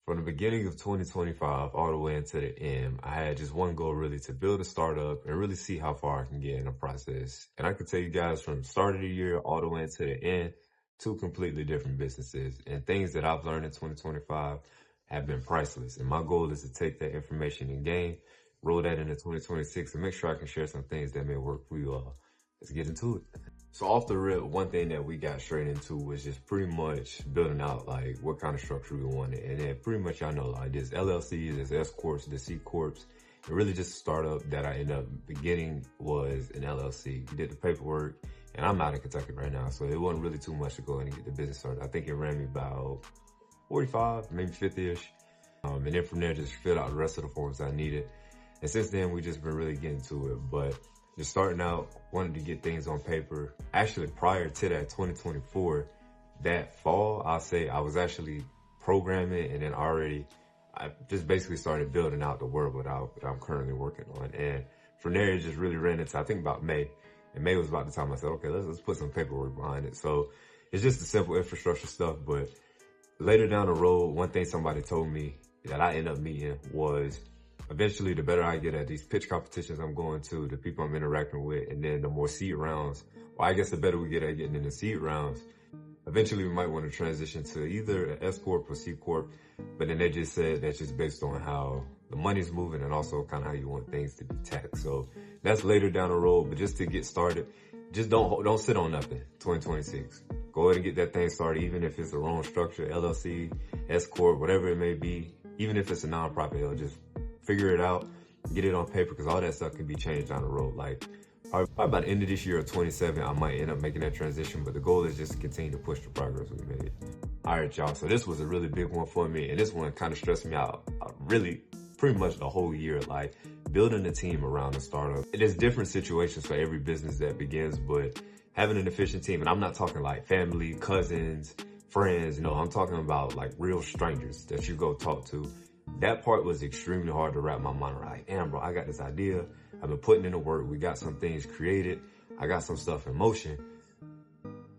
From the beginning of 2025 all the way into the end, I had just one goal really to build a startup and really see how far I can get in the process. And I can tell you guys from the start of the year all the way into the end, two completely different businesses and things that I've learned in 2025 have been priceless. And my goal is to take that information and gain, roll that into 2026 and make sure I can share some things that may work for you all. Let's get into it. So off the rip, one thing that we got straight into was just pretty much building out like what kind of structure we wanted. And then pretty much I know like this LLC, this S Corps, the C Corps, and really just a startup that I ended up beginning was an LLC. We did the paperwork and I'm out in Kentucky right now. So it wasn't really too much to go in and get the business started. I think it ran me about 45, maybe 50-ish. And then from there, just filled out the rest of the forms I needed. And since then, we just been really getting to it. But just starting out, wanted to get things on paper. Actually, prior to that, 2024, that fall, I'll say I was actually programming and then I just basically started building out the world that I'm currently working on. And from there, it just really ran into, I think about May. And May was about the time I said, okay, let's put some paperwork behind it. So it's just the simple infrastructure stuff. But later down the road, one thing somebody told me that I ended up meeting was, eventually, the better I get at these pitch competitions I'm going to, the people I'm interacting with, and then the more seed rounds, or I guess the better we get at getting in the seed rounds, eventually we might want to transition to either an S Corp or C Corp, but then they just said that's just based on how the money's moving and also kind of how you want things to be taxed. So that's later down the road, but just to get started, just don't sit on nothing, 2026. Go ahead and get that thing started, even if it's the wrong structure, LLC, S Corp, whatever it may be, even if it's a nonprofit, it'll just figure it out, get it on paper, because all that stuff can be changed down the road. Like, probably by the end of this year or 27, I might end up making that transition, but the goal is just to continue to push the progress we made. All right, y'all, so this was a really big one for me, and this one kind of stressed me out really pretty much the whole year, like building a team around a startup. There's different situations for every business that begins, but having an efficient team, and I'm not talking like family, cousins, friends, no, I'm talking about like real strangers that you go talk to. That part was extremely hard to wrap my mind around. Like, damn, bro, I got this idea. I've been putting in the work. We got some things created. I got some stuff in motion,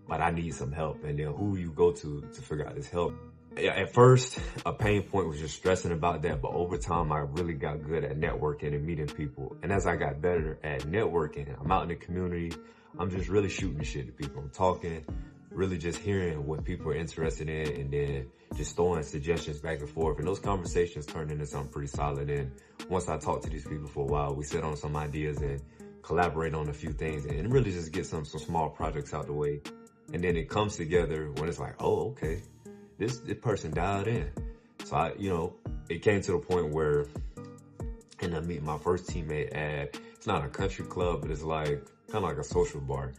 but I need some help. And then who you go to figure out this help? Yeah, at first, a pain point was just stressing about that. But over time, I really got good at networking and meeting people. And as I got better at networking, I'm out in the community. I'm just really shooting the shit to people. I'm talking, really just hearing what people are interested in, and then just throwing suggestions back and forth. And those conversations turned into something pretty solid. And once I talked to these people for a while, we set on some ideas and collaborate on a few things and really just get some small projects out the way. And then it comes together when it's like, oh, okay, this person dialed in. So it came to the point where I ended up meeting my first teammate at, it's not a country club, but it's like kind of like a social bar.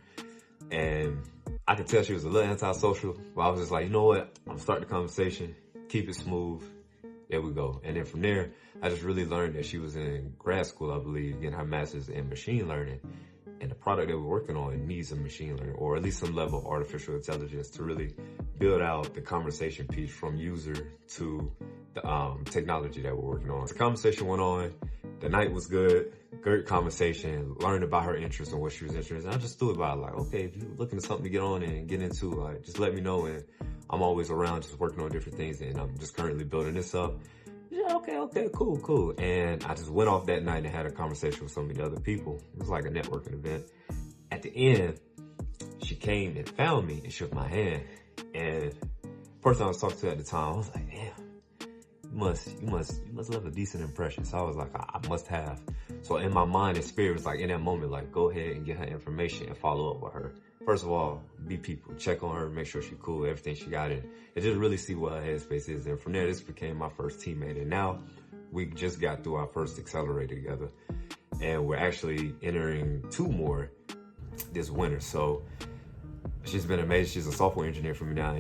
And I could tell she was a little antisocial, but I was just like, you know what? I'm starting the conversation, keep it smooth. There we go. And then from there, I just really learned that she was in grad school, I believe, getting her master's in machine learning. And the product that we're working on needs some machine learning, or at least some level of artificial intelligence to really build out the conversation piece from user to the technology that we're working on. The conversation went on. The night was good. Great conversation. Learned about her interests and what she was interested in. I just threw about like, okay, if you're looking for something to get on and get into, like, just let me know. And I'm always around, just working on different things. And I'm just currently building this up. Yeah, okay, cool. And I just went off that night and had a conversation with so many other people. It was like a networking event. At the end, she came and found me and shook my hand. And the person I was talking to at the time, I was like, damn, you must leave a decent impression. So I was like, I must have. So in my mind and spirit, it was like in that moment, like, go ahead and get her information and follow up with her. First of all, be people, check on her, make sure she's cool, everything she got in, and just really see what her headspace is. And from there, this became my first teammate. And now we just got through our first accelerator together, and we're actually entering 2 more this winter. So she's been amazing. She's a software engineer for me now.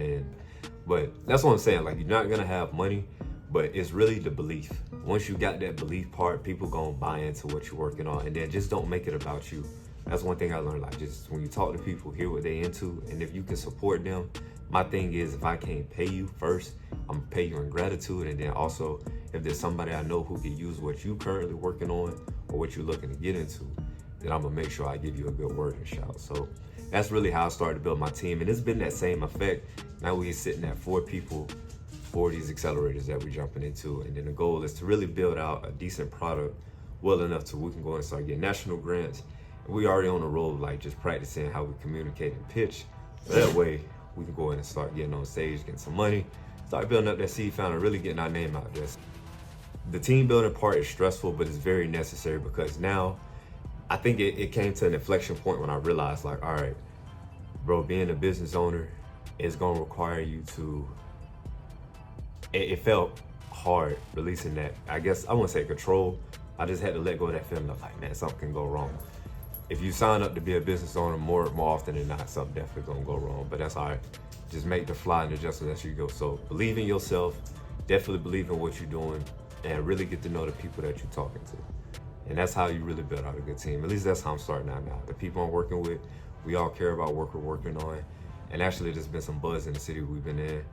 But that's what I'm saying. Like, you're not gonna have money, but it's really the belief. Once you got that belief part, people gonna buy into what you're working on, and then just don't make it about you. That's one thing I learned, like, just when you talk to people, hear what they into, and if you can support them. My thing is, if I can't pay you first, I'm gonna pay you in gratitude, and then also, if there's somebody I know who can use what you currently working on or what you're looking to get into, then I'm gonna make sure I give you a good word and shout. So that's really how I started to build my team, and it's been that same effect. Now we're sitting at 4 people for these accelerators that we're jumping into. And then the goal is to really build out a decent product well enough to we can go and start getting national grants. And we already on the road, like just practicing how we communicate and pitch. So that way we can go in and start getting on stage, getting some money, start building up that seed fund and really getting our name out there. The team building part is stressful, but it's very necessary because now I think it came to an inflection point when I realized, like, all right, bro, being a business owner is gonna require you to, it felt hard releasing that, I guess, I wouldn't say control. I just had to let go of that feeling of like, man, something can go wrong. If you sign up to be a business owner, more often than not, something definitely gonna go wrong, but that's all right. Just make the flying adjustments as you go. So believe in yourself, definitely believe in what you're doing, and really get to know the people that you're talking to. And that's how you really build out a good team. At least that's how I'm starting out now. The people I'm working with, we all care about what we're working on. And actually there's been some buzz in the city we've been in.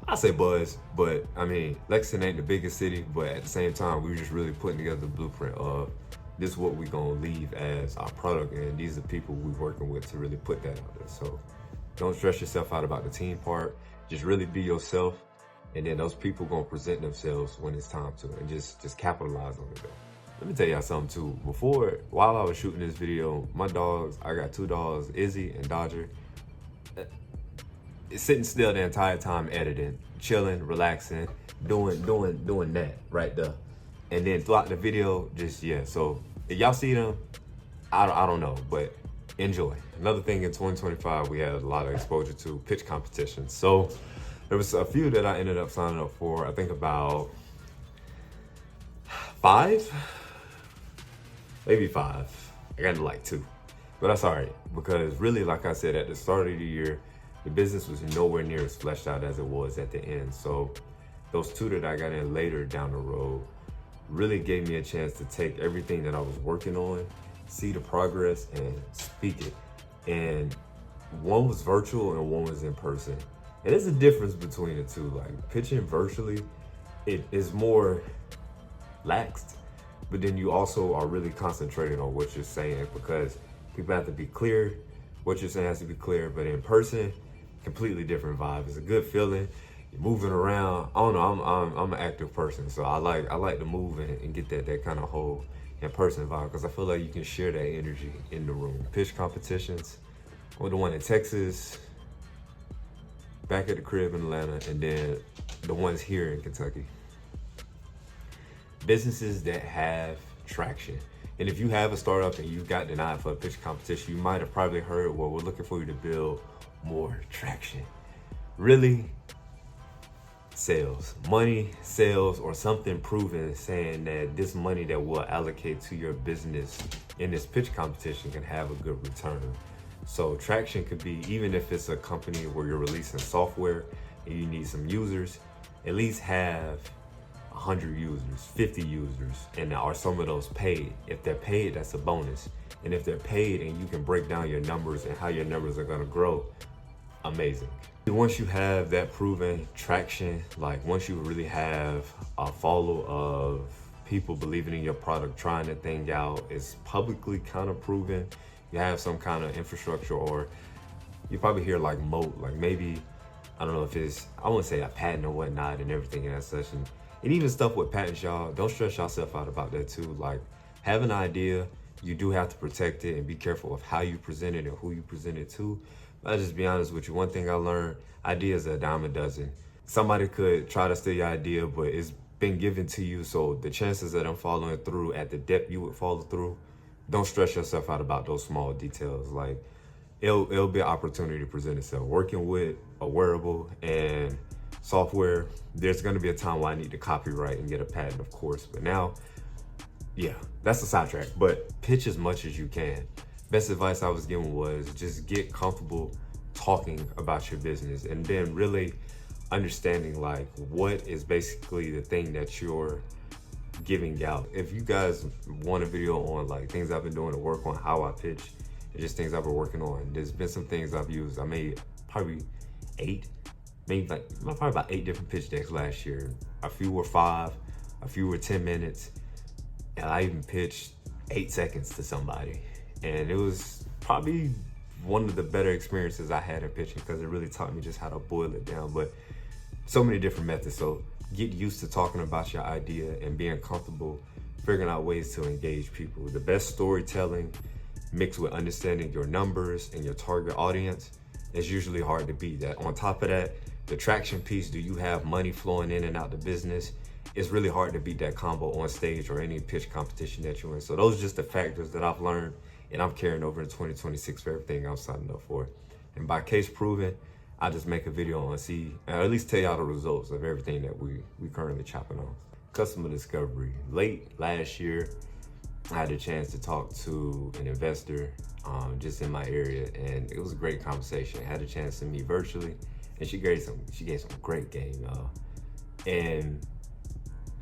I say buzz, but I mean, Lexington ain't the biggest city, but at the same time, we were just really putting together the blueprint of this is what we're gonna leave as our product, and these are the people we're working with to really put that out there. So don't stress yourself out about the team part. Just really be yourself, and then those people gonna present themselves when it's time to, and just capitalize on it though. Let me tell y'all something too. While I was shooting this video, my dogs, I got 2 dogs, Izzy and Dodger, sitting still the entire time editing, chilling, relaxing, doing that right there. And then throughout the video, so if y'all see them, I don't know, but enjoy. Another thing in 2025, we had a lot of exposure to pitch competitions. So there was a few that I ended up signing up for, I think about 5, maybe 5. I got into like 2, but that's all right, because really, like I said, at the start of the year, the business was nowhere near as fleshed out as it was at the end. So those 2 that I got in later down the road really gave me a chance to take everything that I was working on, see the progress, and speak it. And one was virtual and one was in person. And there's a difference between the two. Like pitching virtually, it is more laxed, but then you also are really concentrating on what you're saying because people have to be clear. What you're saying has to be clear, but in person, completely different vibe. It's a good feeling. You're moving around. I don't know. I'm an active person, so I like to move and get that kind of whole in-person vibe because I feel like you can share that energy in the room. Pitch competitions, or the one in Texas, back at the crib in Atlanta, and then the ones here in Kentucky. Businesses that have traction. And if you have a startup and you got denied for a pitch competition, you might have probably heard, well, we're looking for you to build more traction. Really, sales, money, sales, or something proven saying that this money that we'll allocate to your business in this pitch competition can have a good return. So traction could be, even if it's a company where you're releasing software and you need some users, at least have 100 users, 50 users, and are some of those paid? If they're paid, that's a bonus. And if they're paid and you can break down your numbers and how your numbers are gonna grow, amazing. Once you have that proven traction, like once you really have a follow of people believing in your product, trying the thing out, it's publicly kind of proven, you have some kind of infrastructure, or you probably hear like moat, like maybe, I don't know if it's, I wouldn't say a patent or whatnot and everything and that such. And even stuff with patents, y'all, don't stress yourself out about that too. Like, have an idea, you do have to protect it and be careful of how you present it and who you present it to. I'll just be honest with you. One thing I learned, ideas are a dime a dozen. Somebody could try to steal your idea, but it's been given to you. So the chances of them following through at the depth you would follow through, don't stress yourself out about those small details. Like, it'll be an opportunity to present itself. Working with a wearable and software, there's gonna be a time where I need to copyright and get a patent, of course. But now, yeah, that's a sidetrack, but pitch as much as you can. Best advice I was given was just get comfortable talking about your business and then really understanding like what is basically the thing that you're giving out. If you guys want a video on like things I've been doing to work on how I pitch and just things I've been working on, there's been some things I've used. I made probably 8, maybe like probably about 8 different pitch decks last year. A few were 5, a few were 10 minutes, and I even pitched 8 seconds to somebody. And it was probably one of the better experiences I had in pitching because it really taught me just how to boil it down. But So many different methods. So get used to talking about your idea and being comfortable figuring out ways to engage people. The best storytelling mixed with understanding your numbers and your target audience is usually hard to beat. That on top of that, the traction piece, do you have money flowing in and out the business? It's really hard to beat that combo on stage or any pitch competition that you're in. So those are just the factors that I've learned and I'm carrying over in 2026 for everything I'm signing up for. And by case proven, I just make a video on or at least tell y'all the results of everything that we currently chopping on. Customer discovery. Late last year, I had a chance to talk to an investor just in my area, and it was a great conversation. I had a chance to meet virtually, and she gave some great game, y'all. And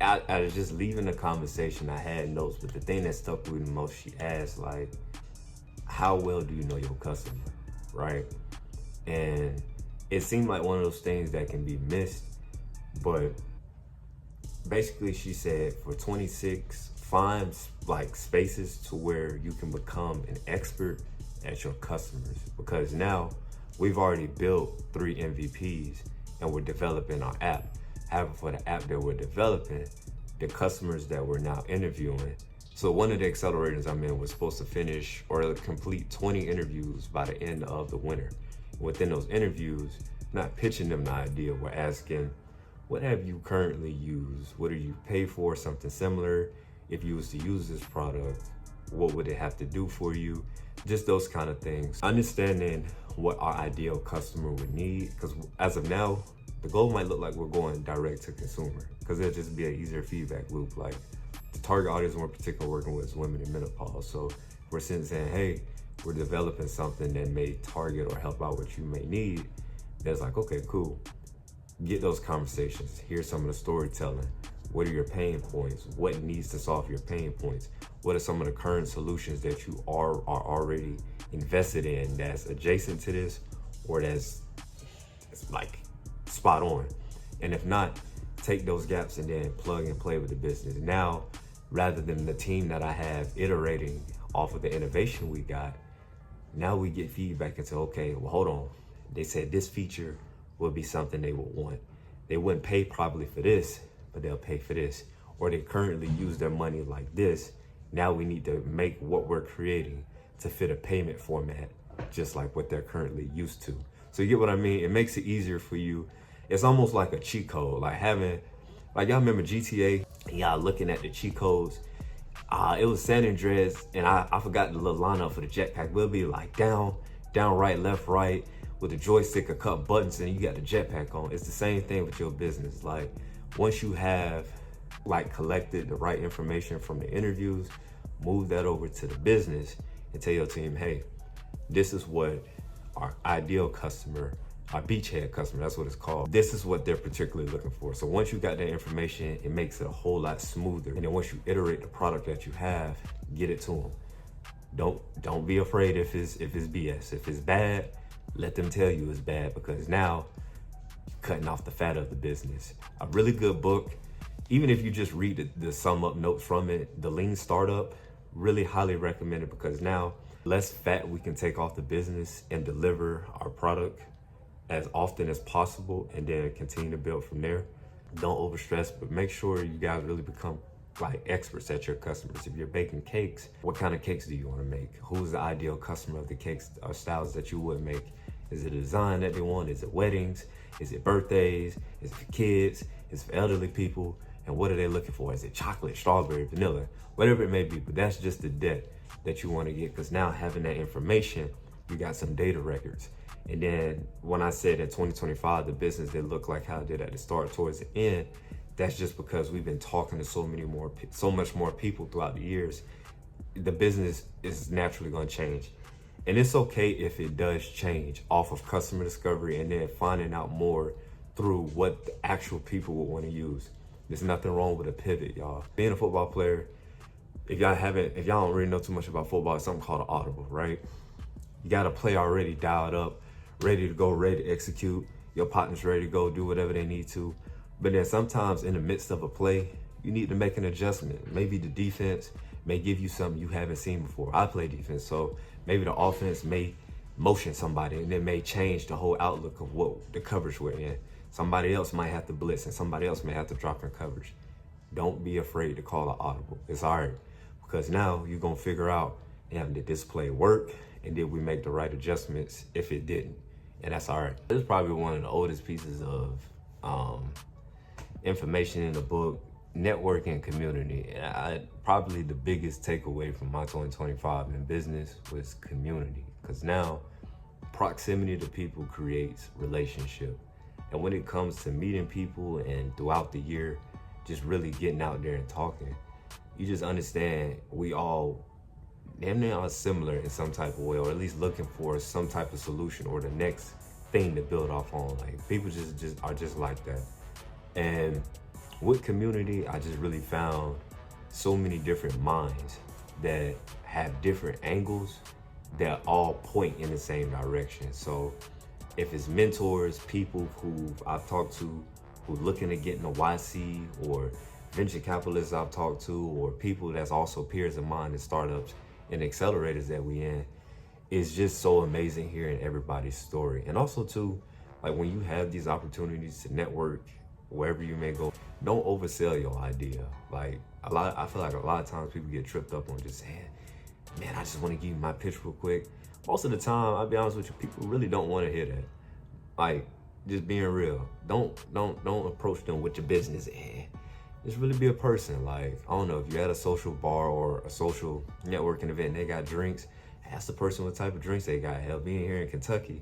I was just leaving the conversation, I had notes, but the thing that stuck with me the most, she asked, like, how well do you know your customer, right? And it seemed like one of those things that can be missed, but basically she said for 26, find like spaces to where you can become an expert at your customers, because now we've already built 3 MVPs and we're developing our app. However, for the app that we're developing, the customers that we're now interviewing. So one of the accelerators I'm in was supposed to finish or complete 20 interviews by the end of the winter. Within those interviews, not pitching them the idea, we're asking, what have you currently used? What do you pay for? Something similar. If you was to use this product, what would it have to do for you? Just those kind of things. Understanding what our ideal customer would need, because as of now, the goal might look like we're going direct to consumer, because it'll just be an easier feedback loop. Like the target audience we're particularly working with is women in menopause. So we're saying, hey, we're developing something that may target or help out what you may need. That's like, okay, cool. Get those conversations. Hear some of the storytelling. What are your pain points? What needs to solve your pain points? What are some of the current solutions that you are already invested in that's adjacent to this, or that's like spot on? And if not, take those gaps and then plug and play with the business. Now, rather than the team that I have iterating off of the innovation we got, now we get feedback into, okay, well, hold on. They said this feature would be something they would want. They wouldn't pay probably for this, but they'll pay for this. Or they currently use their money like this. Now we need to make what we're creating to fit a payment format, just like what they're currently used to. So you get what I mean? It makes it easier for you. It's almost like a cheat code, like y'all remember GTA? Y'all looking at the cheat codes. It was San Andreas, and I forgot the little lineup for the jetpack. We'll be like down, right, left, right, with the joystick, a couple buttons, and you got the jetpack on. It's the same thing with your business. Like once you have like collected the right information from the interviews, move that over to the business and tell your team, hey, this is what our ideal customer, our beachhead customer, that's what it's called. This is what they're particularly looking for. So once you got that information, it makes it a whole lot smoother. And then once you iterate the product that you have, get it to them. Don't be afraid if it's BS. If it's bad, let them tell you it's bad, because now you're cutting off the fat of the business. A really good book, even if you just read the sum up notes from it, The Lean Startup, really highly recommended, because now less fat we can take off the business and deliver our product as often as possible, and then continue to build from there. Don't overstress, but make sure you guys really become like experts at your customers. If you're baking cakes, what kind of cakes do you want to make? Who's the ideal customer of the cakes or styles that you would make? Is it a design that they want? Is it weddings? Is it birthdays? Is it for kids? Is it for elderly people? And what are they looking for? Is it chocolate, strawberry, vanilla, whatever it may be? But that's just the depth that you want to get, because now having that information, you got some data records. And then when I said in 2025, the business did look like how it did at the start towards the end, that's just because we've been talking to so much more people throughout the years. The business is naturally going to change. And it's okay if it does change off of customer discovery and then finding out more through what the actual people would want to use. There's nothing wrong with a pivot, y'all. Being a football player, if y'all don't really know too much about football, it's something called an audible, right? You got to play already dialed up, ready to go, ready to execute. Your partner's ready to go do whatever they need to. But then sometimes in the midst of a play, you need to make an adjustment. Maybe the defense may give you something you haven't seen before. I play defense, so maybe the offense may motion somebody and it may change the whole outlook of what the coverage we're in. Somebody else might have to blitz and somebody else may have to drop in coverage. Don't be afraid to call an audible. It's all right, because now you're gonna figure out, damn, did this play work? And did we make the right adjustments if it didn't? And that's all right. This is probably one of the oldest pieces of information in the book, networking community. Probably the biggest takeaway from my 2025 in business was community, because now proximity to people creates relationship. And when it comes to meeting people and throughout the year, just really getting out there and talking, you just understand we all damn near are similar in some type of way, or at least looking for some type of solution or the next thing to build off on. Like, people just are just like that. And with community, I just really found so many different minds that have different angles that all point in the same direction. So if it's mentors, people who I've talked to who looking to get in the YC, or venture capitalists I've talked to, or people that's also peers of mine in startups and accelerators that we in, it's just so amazing hearing everybody's story. And also too, like, when you have these opportunities to network wherever you may go, don't oversell your idea. Like, I feel like a lot of times people get tripped up on just saying, man, I just want to give you my pitch real quick. Most of the time, I'll be honest with you, people really don't want to hear that. Like, just being real. Don't approach them with your business and just really be a person. Like, I don't know, if you're at a social bar or a social networking event and they got drinks, ask the person what type of drinks they got. Hell, being here in Kentucky,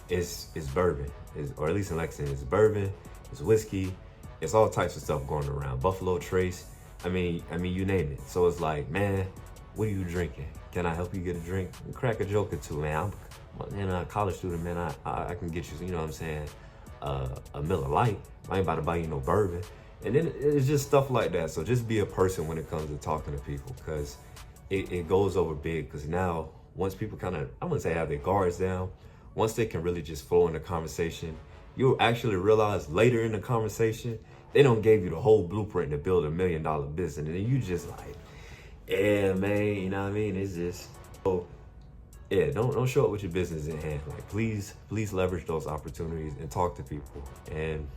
it's bourbon, or at least in Lexington, it's bourbon, it's whiskey, it's all types of stuff going around. Buffalo Trace, I mean, you name it. So it's like, man, what are you drinking? Can I help you get a drink? Crack a joke or two, man. I'm a college student, man. I can get you, you know what I'm saying, a Miller Lite. I ain't about to buy you no bourbon. And then it's just stuff like that. So just be a person when it comes to talking to people, because it goes over big. Because now, once people kind of, I wouldn't say have their guards down, once they can really just flow in the conversation, you'll actually realize later in the conversation, they don't give you the whole blueprint to build $1 million business. And then you just like, yeah, man, you know what I mean? It's just, so yeah, don't show up with your business in hand. Like, please leverage those opportunities and talk to people. And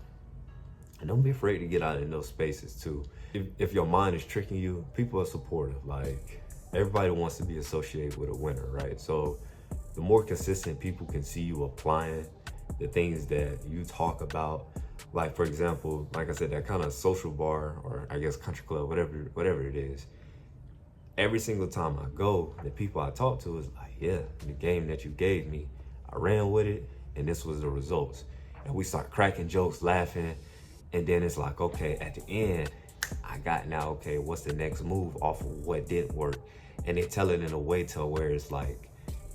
don't be afraid to get out in those spaces too. If your mind is tricking you, people are supportive. Like, everybody wants to be associated with a winner, right? So the more consistent people can see you applying the things that you talk about, like, for example, like I said, that kind of social bar, or I guess country club, whatever it is, every single time I go, the people I talk to is like, yeah, the game that you gave me, I ran with it, and this was the results. And we start cracking jokes, laughing, and then it's like, okay, at the end, I got now, okay, what's the next move off of what didn't work? And they tell it in a way to where it's like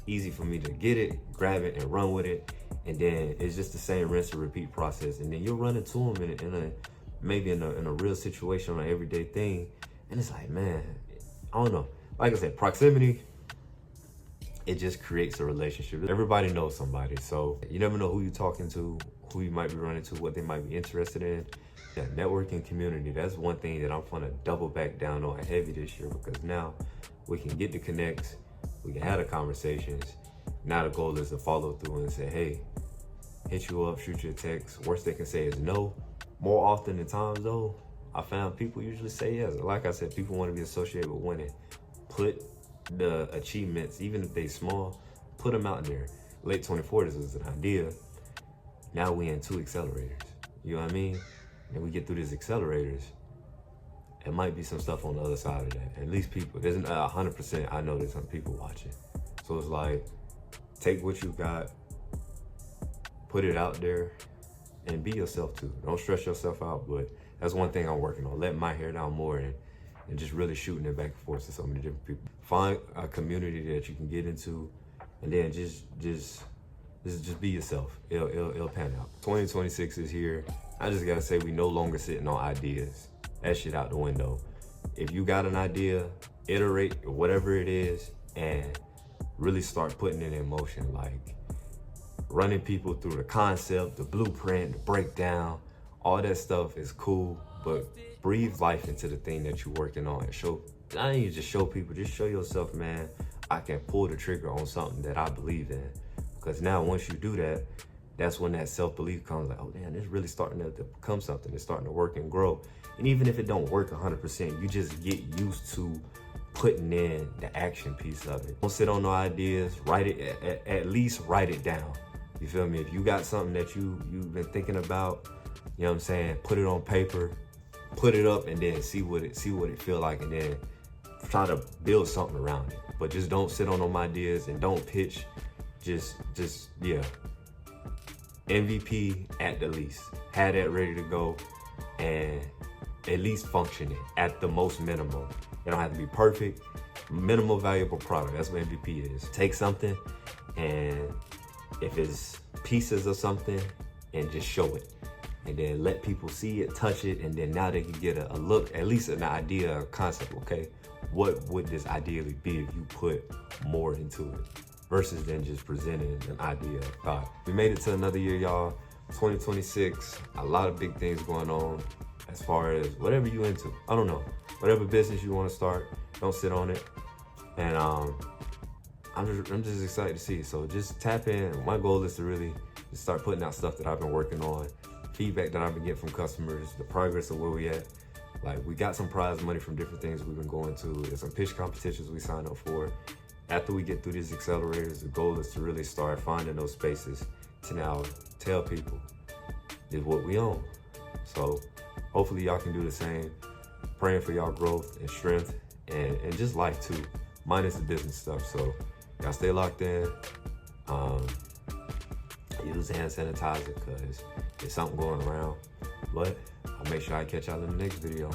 easy for me to get it, grab it, and run with it. And then it's just the same rinse and repeat process. And then you'll run into them maybe in a real situation, on an everyday thing. And it's like, man, I don't know. Like I said, proximity, it just creates a relationship. Everybody knows somebody. So you never know who you're talking to, who you might be running to, what they might be interested in. Yeah, networking community, that's one thing that I'm gonna double back down on heavy this year, because now we can get the connects, we can have the conversations. Now the goal is to follow through and say, hey, hit you up, shoot you a text. Worst they can say is no. More often than times though, I found people usually say yes. Like I said, people want to be associated with winning. Put the achievements, even if they small, put them out there. Late 24, this was an idea. Now we in 2 accelerators. You know what I mean? And we get through these accelerators, it might be some stuff on the other side of that. At least people, there's 100%, I know there's some people watching. So it's like, take what you got, put it out there, and be yourself too. Don't stress yourself out, but that's one thing I'm working on, letting my hair down more and just really shooting it back and forth to so many different people. Find a community that you can get into, and then just be yourself. It'll pan out. 2026 is here. I just gotta say, we no longer sitting on ideas. That shit out the window. If you got an idea, iterate whatever it is and really start putting it in motion. Like, running people through the concept, the blueprint, the breakdown, all that stuff is cool, but breathe life into the thing that you're working on and show, I need you just show people, just show yourself, man, I can pull the trigger on something that I believe in. Because now once you do that, that's when that self-belief comes, like, oh damn, it's really starting to become something. It's starting to work and grow. And even if it don't work 100%, you just get used to putting in the action piece of it. Don't sit on no ideas, write it, at least write it down. You feel me? If you got something that you've been thinking about, you know what I'm saying, put it on paper, put it up, and then see what it feel like, and then try to build something around it. But just don't sit on them ideas and don't pitch. Just yeah. MVP at the least. Have that ready to go and at least functioning at the most minimum. It don't have to be perfect. Minimal valuable product. That's what MVP is. Take something, and if it's pieces of something, and just show it. And then let people see it, touch it, and then now they can get a look, at least an idea, a concept, okay? What would this ideally be if you put more into it? Versus then just presenting an idea, a thought. We made it to another year, y'all. 2026, a lot of big things going on as far as whatever you into. I don't know. Whatever business you want to start, don't sit on it. And I'm just excited to see it. So just tap in. My goal is to really just start putting out stuff that I've been working on, feedback that I've been getting from customers, the progress of where we at. Like, we got some prize money from different things we've been going to. There's some pitch competitions we signed up for. After we get through these accelerators, the goal is to really start finding those spaces to now tell people is what we own. So hopefully y'all can do the same. Praying for y'all growth and strength and just life too, minus the business stuff. So y'all stay locked in. Use hand sanitizer because there's something going around. But I'll make sure I catch y'all in the next video.